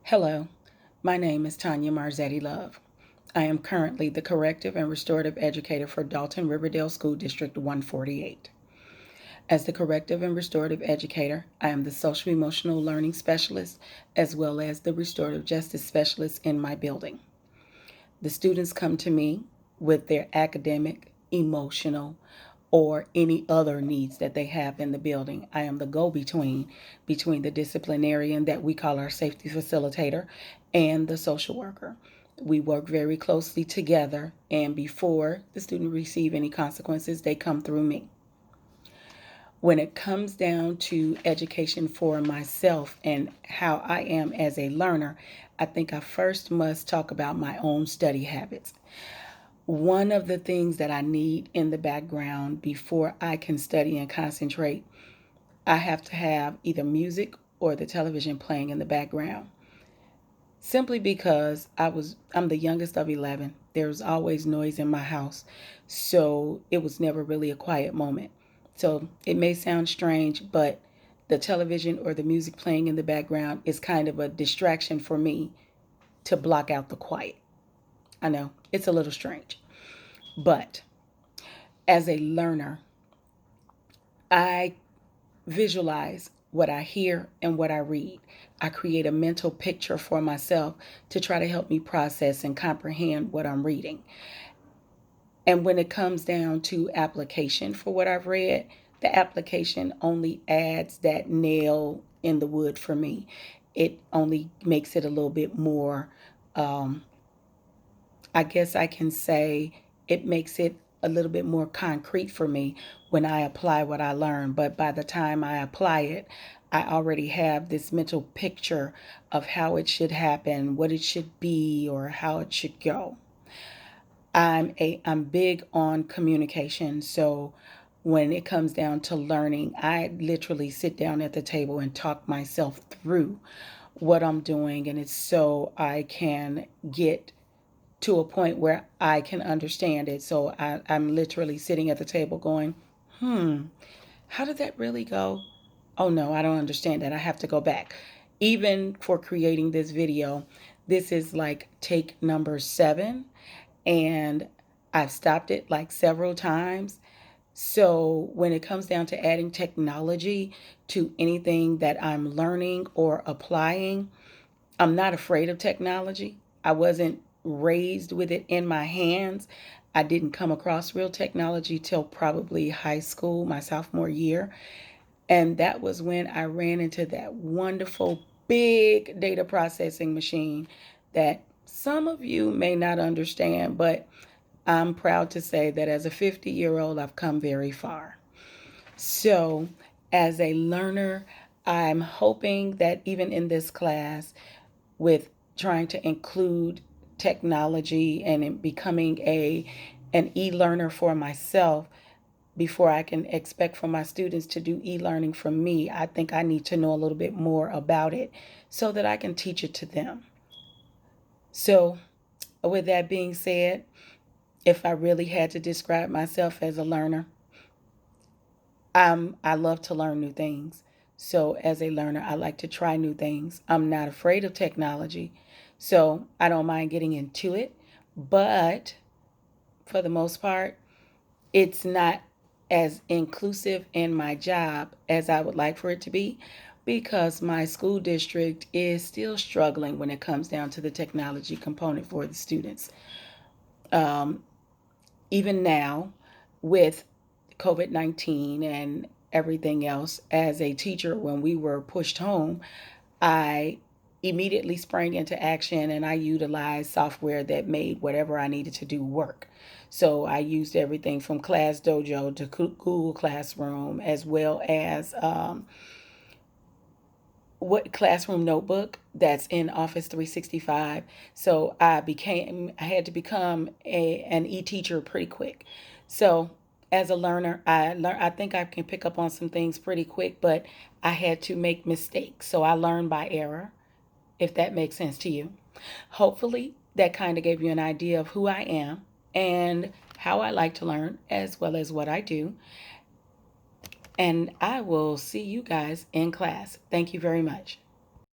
Hello, my name is Tonya Marzette-Love. I am currently the Corrective and Restorative Educator for Dalton Riverdale School District 148. As the Corrective and Restorative Educator, I am the Social Emotional Learning Specialist as well as the Restorative Justice Specialist in my building. The students come to me with their academic, emotional, or any other needs that they have in the building. I am the go-between between the disciplinarian that we call our safety facilitator and the social worker. We work very closely together, and before the student receive any consequences, they come through me. When it comes down to education for myself and how I am as a learner, I think I first must talk about my own study habits. One of the things that I need in the background before I can study and concentrate, I have to have either music or the television playing in the background. Simply because I'm the youngest of 11. There's always noise in my house. So it was never really a quiet moment. So it may sound strange, but the television or the music playing in the background is kind of a distraction for me to block out the quiet. I know it's a little strange, but as a learner, I visualize what I hear and what I read. I create a mental picture for myself to try to help me process and comprehend what I'm reading. And when it comes down to application for what I've read, the application only adds that nail in the wood for me. It only makes it a little bit more, um, I guess I can say it makes it a little bit more concrete for me when I apply what I learn. But by the time I apply it, I already have this mental picture of how it should happen, what it should be, or how it should go. I'm big on communication, so when it comes down to learning, I literally sit down at the table and talk myself through what I'm doing, and it's so I can get to a point where I can understand it. So I'm literally sitting at the table going, how did that really go? Oh no, I don't understand that. I have to go back. Even for creating this video, this is like take number 7, and I've stopped it like several times. So when it comes down to adding technology to anything that I'm learning or applying, I'm not afraid of technology. I wasn't raised with it in my hands. I didn't come across real technology till probably high school, my sophomore year. And that was when I ran into that wonderful big data processing machine that some of you may not understand, but I'm proud to say that as a 50-year-old, I've come very far. So, as a learner, I'm hoping that even in this class, with trying to include technology and in becoming an e-learner for myself, before I can expect for my students to do e-learning from me, I think I need to know a little bit more about it so that I can teach it to them. So, with that being said, if I really had to describe myself as a learner, I love to learn new things. So as a learner, I like to try new things. I'm not afraid of technology. So I don't mind getting into it. But for the most part, it's not as inclusive in my job as I would like for it to be, because my school district is still struggling when it comes down to the technology component for the students. Um, Even now, with COVID-19 and everything else, as a teacher, when we were pushed home, I immediately sprang into action and I utilized software that made whatever I needed to do work. So I used everything from Class Dojo to Google Classroom, as well as what Classroom Notebook that's in Office 365. So I had to become an e-teacher pretty quick. So as a learner, I think I can pick up on some things pretty quick, but I had to make mistakes. So I learned by error, if that makes sense to you. Hopefully that kind of gave you an idea of who I am and how I like to learn, as well as what I do. And I will see you guys in class. Thank you very much.